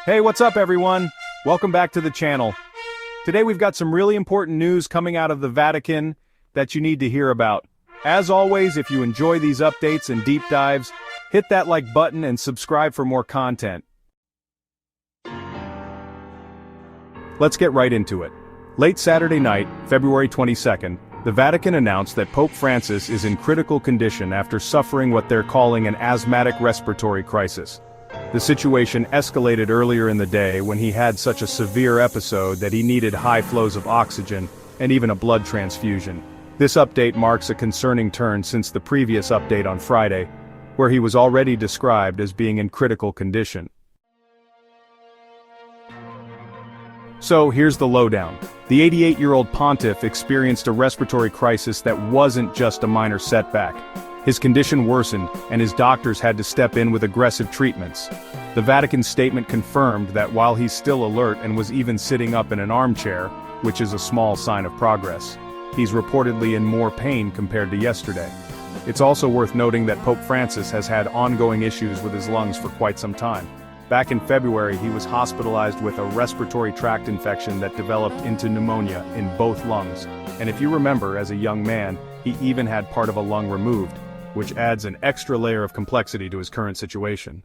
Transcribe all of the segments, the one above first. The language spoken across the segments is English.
Hey, what's up everyone? Welcome back to the channel. Today we've got some really important news coming out of the Vatican that you need to hear about. As always, if you enjoy these updates and deep dives, hit that like button and subscribe for more content. Let's get right into it. Late Saturday night, February 22nd, the Vatican announced that Pope Francis is in critical condition after suffering what they're calling an asthmatic respiratory crisis. The situation escalated earlier in the day when he had such a severe episode that he needed high flows of oxygen and even a blood transfusion. This update marks a concerning turn since the previous update on Friday, where he was already described as being in critical condition. So here's the lowdown. The 88-year-old pontiff experienced a respiratory crisis that wasn't just a minor setback. His condition worsened, and his doctors had to step in with aggressive treatments. The Vatican's statement confirmed that while he's still alert and was even sitting up in an armchair, which is a small sign of progress, he's reportedly in more pain compared to yesterday. It's also worth noting that Pope Francis has had ongoing issues with his lungs for quite some time. Back in February, he was hospitalized with a respiratory tract infection that developed into pneumonia in both lungs. And if you remember, as a young man, he even had part of a lung removed, which adds an extra layer of complexity to his current situation.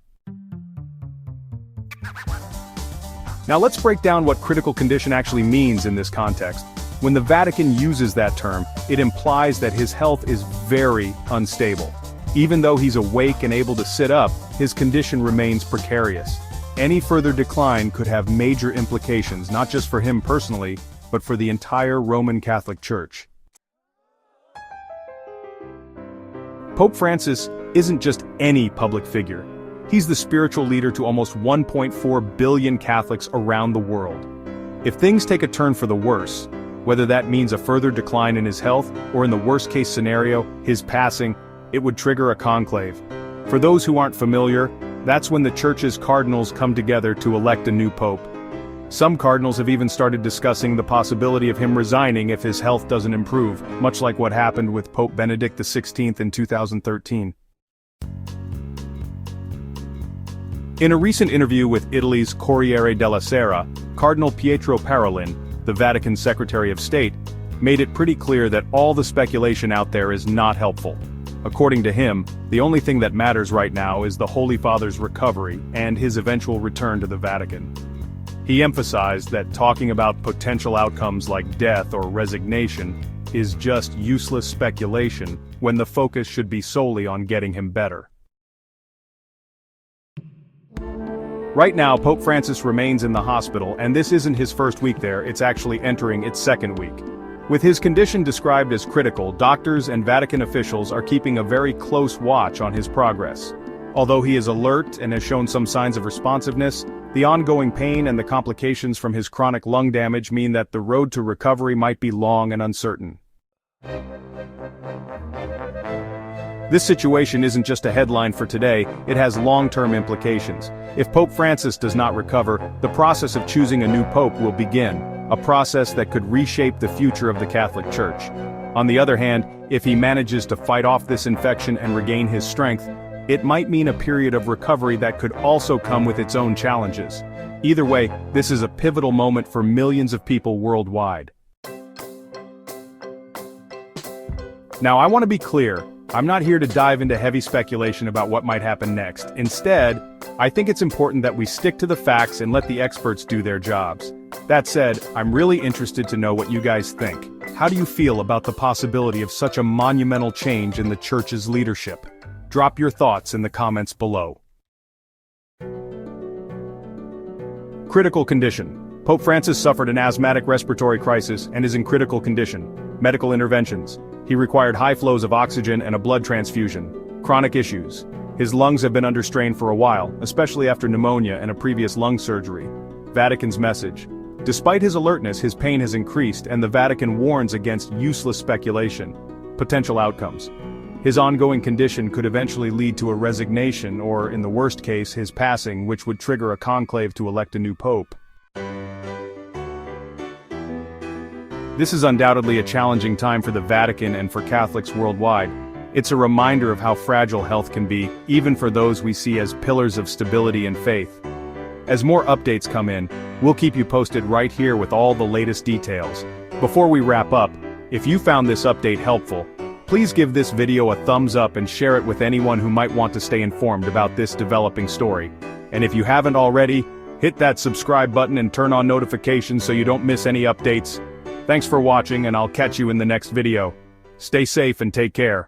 Now let's break down what critical condition actually means in this context. When the Vatican uses that term, it implies that his health is very unstable. Even though he's awake and able to sit up, his condition remains precarious. Any further decline could have major implications not just for him personally, but for the entire Roman Catholic Church. Pope Francis isn't just any public figure. He's the spiritual leader to almost 1.4 billion Catholics around the world. If things take a turn for the worse, whether that means a further decline in his health, or in the worst-case scenario, his passing, it would trigger a conclave. For those who aren't familiar, that's when the Church's cardinals come together to elect a new pope. Some cardinals have even started discussing the possibility of him resigning if his health doesn't improve, much like what happened with Pope Benedict XVI in 2013. In a recent interview with Italy's Corriere della Sera, Cardinal Pietro Parolin, the Vatican Secretary of State, made it pretty clear that all the speculation out there is not helpful. According to him, the only thing that matters right now is the Holy Father's recovery and his eventual return to the Vatican. He emphasized that talking about potential outcomes like death or resignation is just useless speculation when the focus should be solely on getting him better. Right now, Pope Francis remains in the hospital, and this isn't his first week there, it's actually entering its second week. With his condition described as critical, doctors and Vatican officials are keeping a very close watch on his progress. Although he is alert and has shown some signs of responsiveness, the ongoing pain and the complications from his chronic lung damage mean that the road to recovery might be long and uncertain. This situation isn't just a headline for today, it has long-term implications. If Pope Francis does not recover, the process of choosing a new pope will begin, a process that could reshape the future of the Catholic Church. On the other hand, if he manages to fight off this infection and regain his strength, it might mean a period of recovery that could also come with its own challenges. Either way, this is a pivotal moment for millions of people worldwide. Now, I want to be clear, I'm not here to dive into heavy speculation about what might happen next. Instead, I think it's important that we stick to the facts and let the experts do their jobs. That said, I'm really interested to know what you guys think. How do you feel about the possibility of such a monumental change in the Church's leadership? Drop your thoughts in the comments below. Critical condition. Pope Francis suffered an asthmatic respiratory crisis and is in critical condition. Medical interventions. He required high flows of oxygen and a blood transfusion. Chronic issues. His lungs have been under strain for a while, especially after pneumonia and a previous lung surgery. Vatican's message. Despite his alertness, his pain has increased, and the Vatican warns against useless speculation. Potential outcomes. His ongoing condition could eventually lead to a resignation or, in the worst case, his passing, which would trigger a conclave to elect a new pope. This is undoubtedly a challenging time for the Vatican and for Catholics worldwide. It's a reminder of how fragile health can be, even for those we see as pillars of stability and faith. As more updates come in, we'll keep you posted right here with all the latest details. Before we wrap up, if you found this update helpful, please give this video a thumbs up and share it with anyone who might want to stay informed about this developing story. And if you haven't already, hit that subscribe button and turn on notifications so you don't miss any updates. Thanks for watching, and I'll catch you in the next video. Stay safe and take care.